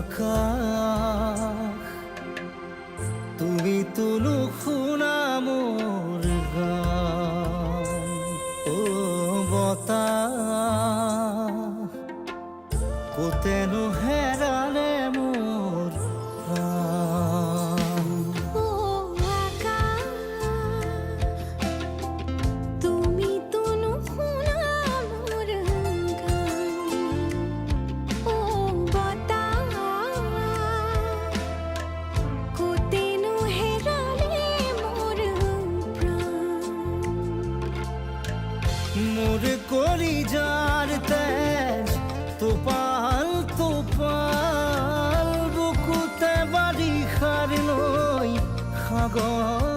আকাশ তুমি তুলু শুনা মোৰ গান ও বতাহ কোতেনো হেৰালে মোৰ প্ৰাণ ও আকাশ তুমি তুনু শুনা মোৰ গান ও বতাহ কোতেনো হেৰালে মোৰ প্ৰাণ মোৰ কলিজাৰ তেজ তোপাল তোপাল বুকুতে বাৰিষাৰ নৈ সাগৰ